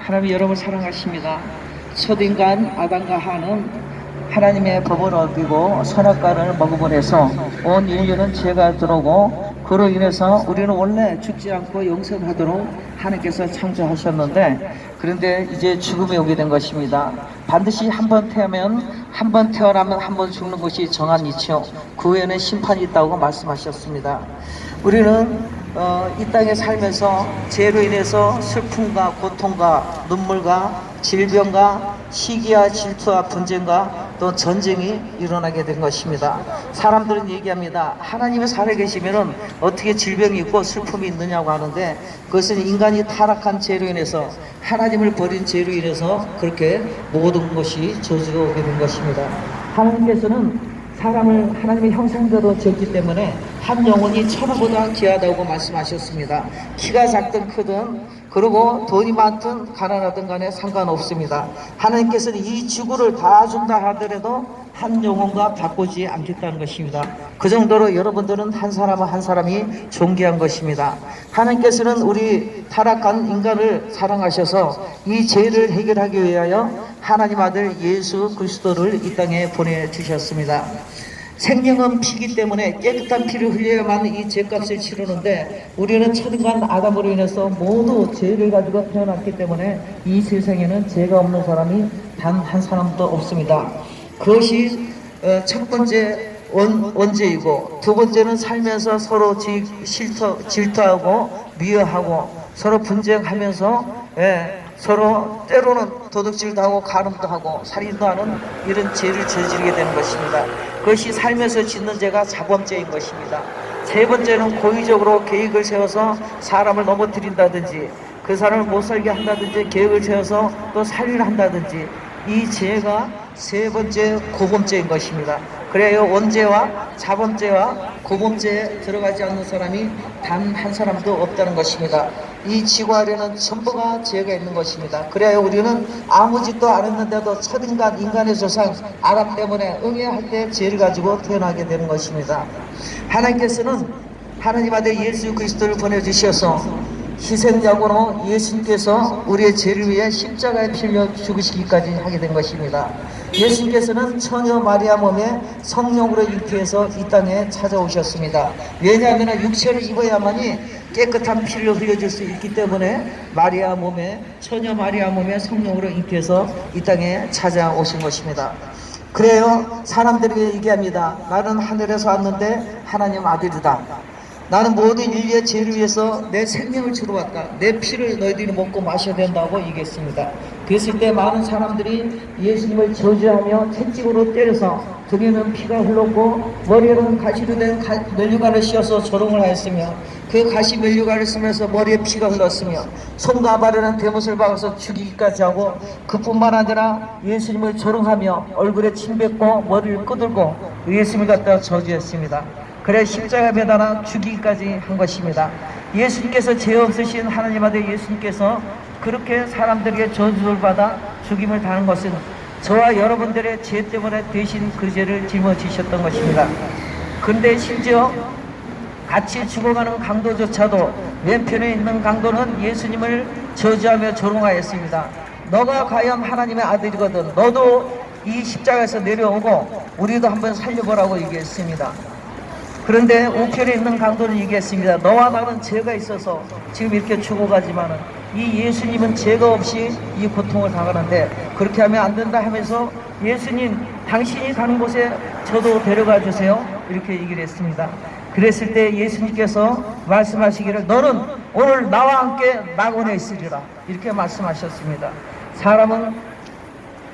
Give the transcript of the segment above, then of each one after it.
하나님이 여러분을 사랑하십니다. 첫인간 아담과 하와는 하나님의 법을 어기고 선악과를 먹음으로 해서 온 인류는 죄가 들어오고 그로 인해서 우리는 원래 죽지 않고 영생하도록 하나님께서 창조하셨는데, 그런데 이제 죽음이 오게 된 것입니다. 반드시 한 번 태어나면 한 번 죽는 것이 정한 이치요, 그 후에는 심판이 있다고 말씀하셨습니다. 우리는 이 땅에 살면서 죄로 인해서 슬픔과 고통과 눈물과 질병과 시기와 질투와 분쟁과 또 전쟁이 일어나게 된 것입니다. 사람들은 얘기합니다. 하나님이 살아계시면 어떻게 질병이 있고 슬픔이 있느냐고 하는데, 그것은 인간이 타락한 죄로 인해서, 하나님을 버린 죄로 인해서 그렇게 모든 것이 저주가 오게 된 것입니다. 하나님께서는 사람을 하나님의 형상대로 지었기 때문에 한 영혼이 천하보다 귀하다고 말씀하셨습니다. 키가 작든 크든, 그리고 돈이 많든 가난하든 간에 상관없습니다. 하나님께서는 이 지구를 다 준다 하더라도 한 영혼과 바꾸지 않겠다는 것입니다. 그 정도로 여러분들은 한 사람 한 사람이 존귀한 것입니다. 하나님께서는 우리 타락한 인간을 사랑하셔서 이 죄를 해결하기 위하여 하나님 아들 예수 그리스도를 이 땅에 보내주셨습니다. 생명은 피기 때문에 깨끗한 피를 흘려야만 이 죄값을 치르는데, 우리는 첫인간 아담으로 인해서 모두 죄를 가지고 태어났기 때문에 이 세상에는 죄가 없는 사람이 단 한 사람도 없습니다. 그것이 첫 번째 원죄이고, 두 번째는 살면서 서로 질투하고 미워하고 서로 분쟁하면서 서로 때로는 도둑질도 하고 가늠도 하고 살인도 하는 이런 죄를 저지르게 되는 것입니다. 그것이 살면서 짓는 죄가 4번째인 것입니다. 세 번째는 고의적으로 계획을 세워서 사람을 넘어뜨린다든지, 그 사람을 못 살게 한다든지, 계획을 세워서 또 살인을 한다든지, 이 죄가 세 번째 고범죄인 것입니다. 그래요, 원죄와 자범죄와 고범죄에 들어가지 않는 사람이 단 한 사람도 없다는 것입니다. 이 지구 아래는 전부가 죄가 있는 것입니다. 그래야 우리는 아무 짓도 안 했는데도 첫인간, 인간의 조상 아담 때문에 응애할 때 죄를 가지고 태어나게 되는 것입니다. 하나님께서는 하나님 아들 예수 그리스도를 보내주셔서 희생약으로 예수님께서 우리의 죄를 위해 십자가에 필려 죽으시기까지 하게 된 것입니다. 예수님께서는 처녀 마리아 몸에 성령으로 잉태해서 이 땅에 찾아오셨습니다. 왜냐하면 육체를 입어야만이 깨끗한 피를 흘려줄 수 있기 때문에 처녀 마리아 몸에 성령으로 잉태해서 이 땅에 찾아오신 것입니다. 그래요, 사람들에게 얘기합니다. 나는 하늘에서 왔는데 하나님 아들이다. 나는 모든 인류의 죄를 위해서 내 생명을 주러 왔다. 내 피를 너희들이 먹고 마셔야 된다고 얘기했습니다. 그랬을 때 많은 사람들이 예수님을 저주하며 채찍으로 때려서 등에는 피가 흘렀고 머리에는 가시로 된 면류관을 씌워서 조롱을 하였으며, 그 가시 면류관을 쓰면서 머리에 피가 흘렀으며 손과 발에는 대못을 박아서 죽이기까지 하고, 그뿐만 아니라 예수님을 조롱하며 얼굴에 침 뱉고 머리를 끄들고 예수님을 갖다 저주했습니다. 그래 십자가에 매달아 죽이기까지 한 것입니다. 예수님께서 죄 없으신 하나님 아들 예수님께서 그렇게 사람들에게 저주를 받아 죽임을 당한 것은 저와 여러분들의 죄 때문에 대신 그 죄를 짊어지셨던 것입니다. 그런데 심지어 같이 죽어가는 강도조차도 왼편에 있는 강도는 예수님을 저주하며 조롱하였습니다. 너가 과연 하나님의 아들이거든 너도 이 십자가에서 내려오고 우리도 한번 살려보라고 얘기했습니다. 그런데 우편에 있는 강도는 얘기했습니다. 너와 나는 죄가 있어서 지금 이렇게 죽어가지만은 이 예수님은 죄가 없이 이 고통을 당하는데 그렇게 하면 안 된다 하면서, 예수님 당신이 가는 곳에 저도 데려가 주세요, 이렇게 얘기를 했습니다. 그랬을 때 예수님께서 말씀하시기를 너는 오늘 나와 함께 낙원에 있으리라, 이렇게 말씀하셨습니다. 사람은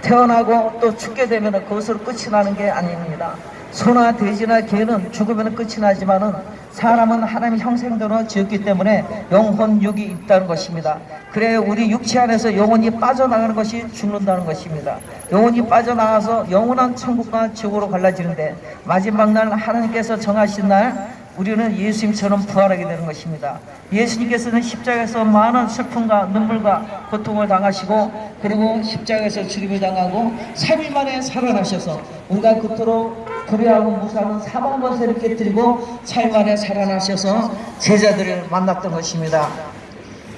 태어나고 또 죽게 되면 그것으로 끝이 나는 게 아닙니다. 소나 돼지나 개는 죽으면 끝이 나지만은 사람은 하나님의 형상대로 지었기 때문에 영혼육이 있다는 것입니다. 그래 우리 육체 안에서 영혼이 빠져나가는 것이 죽는다는 것입니다. 영혼이 빠져나가서 영원한 천국과 지옥으로 갈라지는데, 마지막 날 하나님께서 정하신 날 우리는 예수님처럼 부활하게 되는 것입니다. 예수님께서는 십자가에서 많은 슬픔과 눈물과 고통을 당하시고, 그리고 십자가에서 죽임을 당하고 3일 만에 살아나셔서 우리가 그토록 두려워하고 무서워하는 사방번세를 깨뜨리고 3일 만에 살아나셔서 제자들을 만났던 것입니다.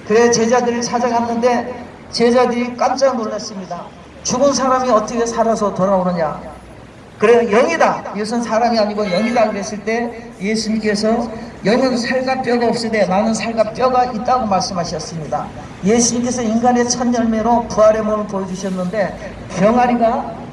그래 제자들을 찾아갔는데 제자들이 깜짝 놀랐습니다. 죽은 사람이 어떻게 살아서 돌아오느냐. 그래, 영이다. 이것은 사람이 아니고 영이다. 그랬을 때 예수님께서 영은 살과 뼈가 없으되 나는 살과 뼈가 있다고 말씀하셨습니다. 예수님께서 인간의 첫 열매로 부활의 몸을 보여주셨는데 병아리가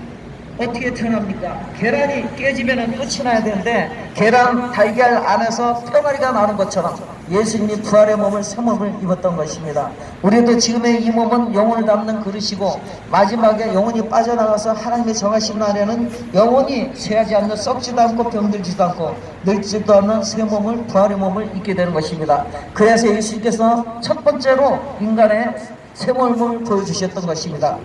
어떻게 태어납니까? 계란이 깨지면 끝이 나야 되는데 계란 달걀 안에서 뼈가리가 나는 것처럼 예수님이 부활의 몸을 새 몸을 입었던 것입니다. 우리도 지금의 이 몸은 영혼을 담는 그릇이고 마지막에 영혼이 빠져나가서 하나님의 정하신 날에는 영혼이 쇠하지 않는 썩지도 않고 병들지도 않고 늙지도 않는 새 몸을 부활의 몸을 입게 되는 것입니다. 그래서 예수님께서 첫 번째로 인간의 새 몸을 보여주셨던 것입니다.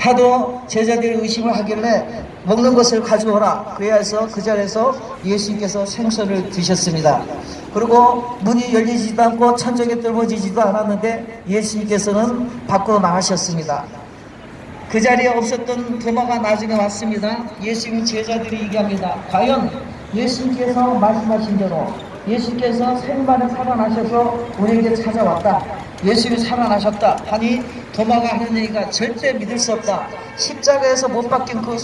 하도 제자들이 의심을 하길래 먹는 것을 가져오라. 그래서 그 자리에서 예수님께서 생선을 드셨습니다. 그리고 문이 열리지도 않고 천정에 떨어지지도 않았는데 예수님께서는 밖으로 나가셨습니다. 그 자리에 없었던 도마가 나중에 왔습니다. 예수님 제자들이 얘기합니다. 과연 예수님께서 말씀하신 대로 예수님께서 생만에 살아나셔서 우리에게 찾아왔다. 예수님이 살아나셨다 하니 도마가 하는 얘기가 절대 믿을 수 없다. 십자가에서 못 박힌 그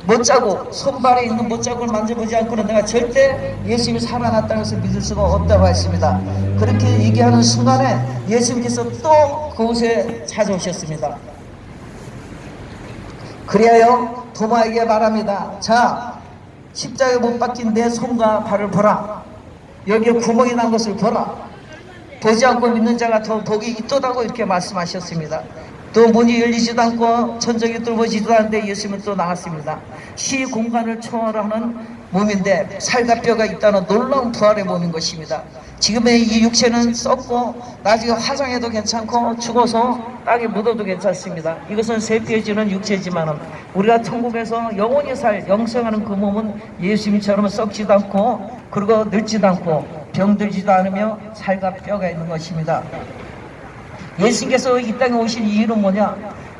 못자국, 손발에 있는 못자국을 만져보지 않고는 내가 절대 예수님이 살아났다고 해서 믿을 수가 없다고 했습니다. 그렇게 얘기하는 순간에 예수님께서 또 그곳에 찾아오셨습니다. 그래요 도마에게 말합니다. 자, 십자가에 못 박힌 내 손과 발을 보라. 여기에 구멍이 난 것을 보라. 보지 않고 믿는 자가 더 복이 있도다고 이렇게 말씀하셨습니다. 또 문이 열리지도 않고 천정이 뚫어지지도 않는데 예수님은 또 나왔습니다. 시 공간을 초월하는 몸인데 살과 뼈가 있다는 놀라운 부활의 몸인 것입니다. 지금의 이 육체는 썩고 나중에 화상해도 괜찮고 죽어서 땅에 묻어도 괜찮습니다. 이것은 쇠피해지는 육체지만은 우리가 천국에서 영원히 살 영생하는 그 몸은 예수님처럼 썩지도 않고 그리고 늙지도 않고 병들지도 않으며 살과 뼈가 있는 것입니다. 예수님께서 이 땅에 오신 이유는 뭐냐?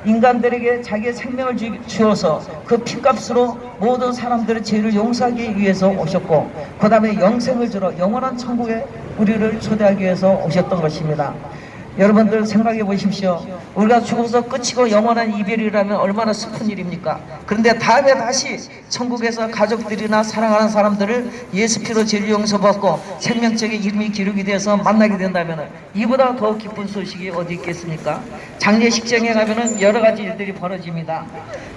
인간들에게 자기의 생명을 주어서 그 피값으로 모든 사람들의 죄를 용서하기 위해서 오셨고 그 다음에 영생을 주러 영원한 천국에 우리를 초대하기 위해서 오셨던 것입니다. 여러분들 생각해 보십시오. 우리가 죽어서 끝이고 영원한 이별이라면 얼마나 슬픈 일입니까? 그런데 다음에 다시 천국에서 가족들이나 사랑하는 사람들을 예수 피로 죄를 용서받고 생명책에 이름이 기록이 돼서 만나게 된다면 이보다 더 기쁜 소식이 어디 있겠습니까? 장례식장에 가면 여러 가지 일들이 벌어집니다.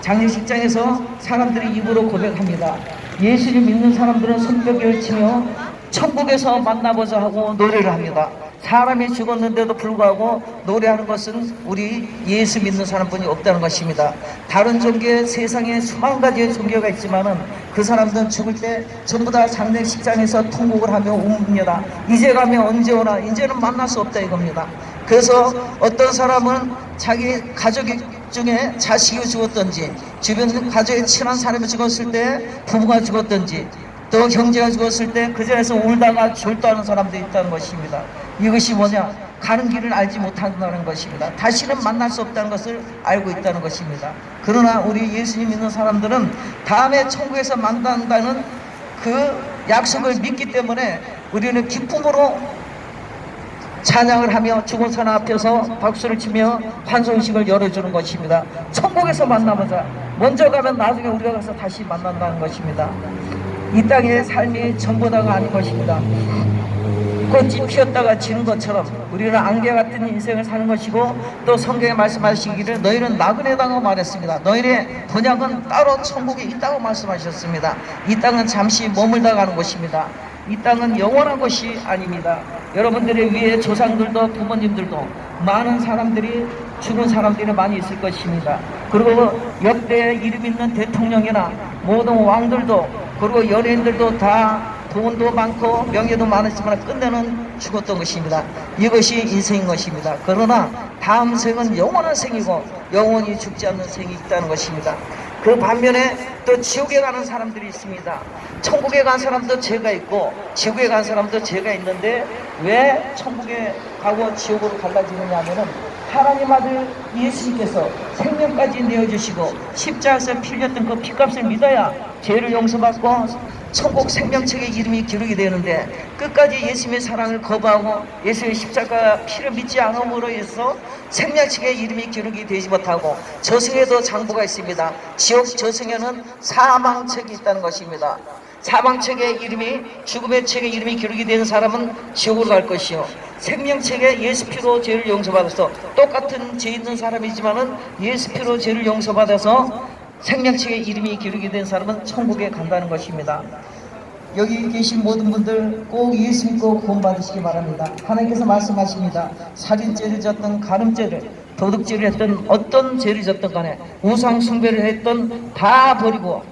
장례식장에서 사람들이 입으로 고백합니다. 예수를 믿는 사람들은 손뼉을 치며 천국에서 만나보자 하고 노래를 합니다. 사람이 죽었는데도 불구하고 노래하는 것은 우리 예수 믿는 사람뿐이 없다는 것입니다. 다른 종교에 세상에 수만 가지의 종교가 있지만은 그 사람들은 죽을 때 전부 다 장례식장에서 통곡을 하며 웁니다. 이제 가면 언제 오나 이제는 만날 수 없다 이겁니다. 그래서 어떤 사람은 자기 가족 중에 자식이 죽었든지 주변 가족에 친한 사람이 죽었을 때 부부가 죽었든지 또 형제가 죽었을 때 그 자리에서 울다가 졸도하는 사람도 있다는 것입니다. 이것이 뭐냐? 가는 길을 알지 못한다는 것입니다. 다시는 만날 수 없다는 것을 알고 있다는 것입니다. 그러나 우리 예수님 믿는 사람들은 다음에 천국에서 만난다는 그 약속을 믿기 때문에 우리는 기쁨으로 찬양을 하며 죽은 사람 앞에서 박수를 치며 환송식을 열어주는 것입니다. 천국에서 만나보자. 먼저 가면 나중에 우리가 가서 다시 만난다는 것입니다. 이 땅의 삶이 전부다가 아닌 것입니다. 꽃이 피었다가 지는 것처럼 우리는 안개 같은 인생을 사는 것이고 또 성경에 말씀하시기를 너희는 나그네다고 말했습니다. 너희의 본향은 따로 천국에 있다고 말씀하셨습니다. 이 땅은 잠시 머물다 가는 곳입니다. 이 땅은 영원한 것이 아닙니다. 여러분들의 위에 조상들도 부모님들도 많은 사람들이 죽은 사람들이 많이 있을 것입니다. 그리고 역대 이름 있는 대통령이나 모든 왕들도 그리고 연예인들도 다 돈도 많고 명예도 많았지만 끝내는 죽었던 것입니다. 이것이 인생인 것입니다. 그러나 다음 생은 영원한 생이고 영원히 죽지 않는 생이 있다는 것입니다. 그 반면에 또 지옥에 가는 사람들이 있습니다. 천국에 간 사람도 죄가 있고 지옥에 간 사람도 죄가 있는데 왜 천국에 가고 지옥으로 갈라지느냐 하면은 하나님 아들 예수님께서 생명까지 내어주시고 십자가에서 피 흘렸던 그 피값을 믿어야 죄를 용서받고 천국 생명책의 이름이 기록이 되는데 끝까지 예수님의 사랑을 거부하고 예수의 십자가 피를 믿지 않음으로 해서 생명책의 이름이 기록이 되지 못하고 저승에도 장부가 있습니다. 지옥 저승에는 사망책이 있다는 것입니다. 사망책의 이름이 죽음의 책의 이름이 기록이 된 사람은 지옥으로 갈 것이요 생명책에 예수 피로 죄를 용서받아서 똑같은 죄 있는 사람이지만은 예수 피로 죄를 용서받아서 생명책에 이름이 기록이 된 사람은 천국에 간다는 것입니다. 여기 계신 모든 분들 꼭 예수 믿고 구원 받으시기 바랍니다. 하나님께서 말씀하십니다. 살인죄를 졌든 간음죄를 도둑질을 했던 어떤 죄를 졌든 간에 우상 숭배를 했던 다 버리고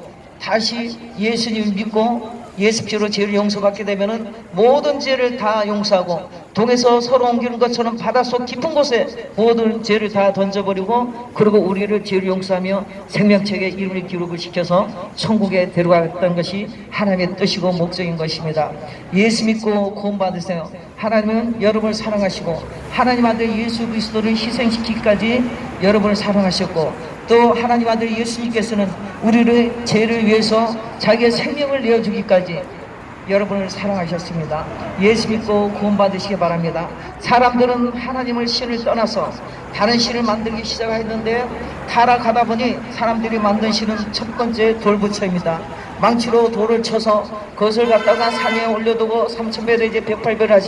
다시 예수님을 믿고 예수 피로 죄를 용서받게 되면은 모든 죄를 다 용서하고 동에서 서로 옮기는 것처럼 바닷속 깊은 곳에 모든 죄를 다 던져버리고 그리고 우리를 죄를 용서하며 생명책에 이름을 기록을 시켜서 천국에 데려갔던 것이 하나님의 뜻이고 목적인 것입니다. 예수 믿고 구원 받으세요. 하나님은 여러분을 사랑하시고 하나님 아들 예수 그리스도를 희생시키기까지 여러분을 사랑하셨고 또 하나님 아들 예수님께서는 우리를 죄를 위해서 자기의 생명을 내어주기까지 여러분을 사랑하셨습니다. 예수 믿고 구원 받으시기 바랍니다. 사람들은 하나님을 신을 떠나서 다른 신을 만들기 시작했는데 타락하다 보니 사람들이 만든 신은 첫 번째 돌부처입니다. 망치로 돌을 쳐서 그것을 갖다가 산에 올려두고 3000배를 이제 108배를 하시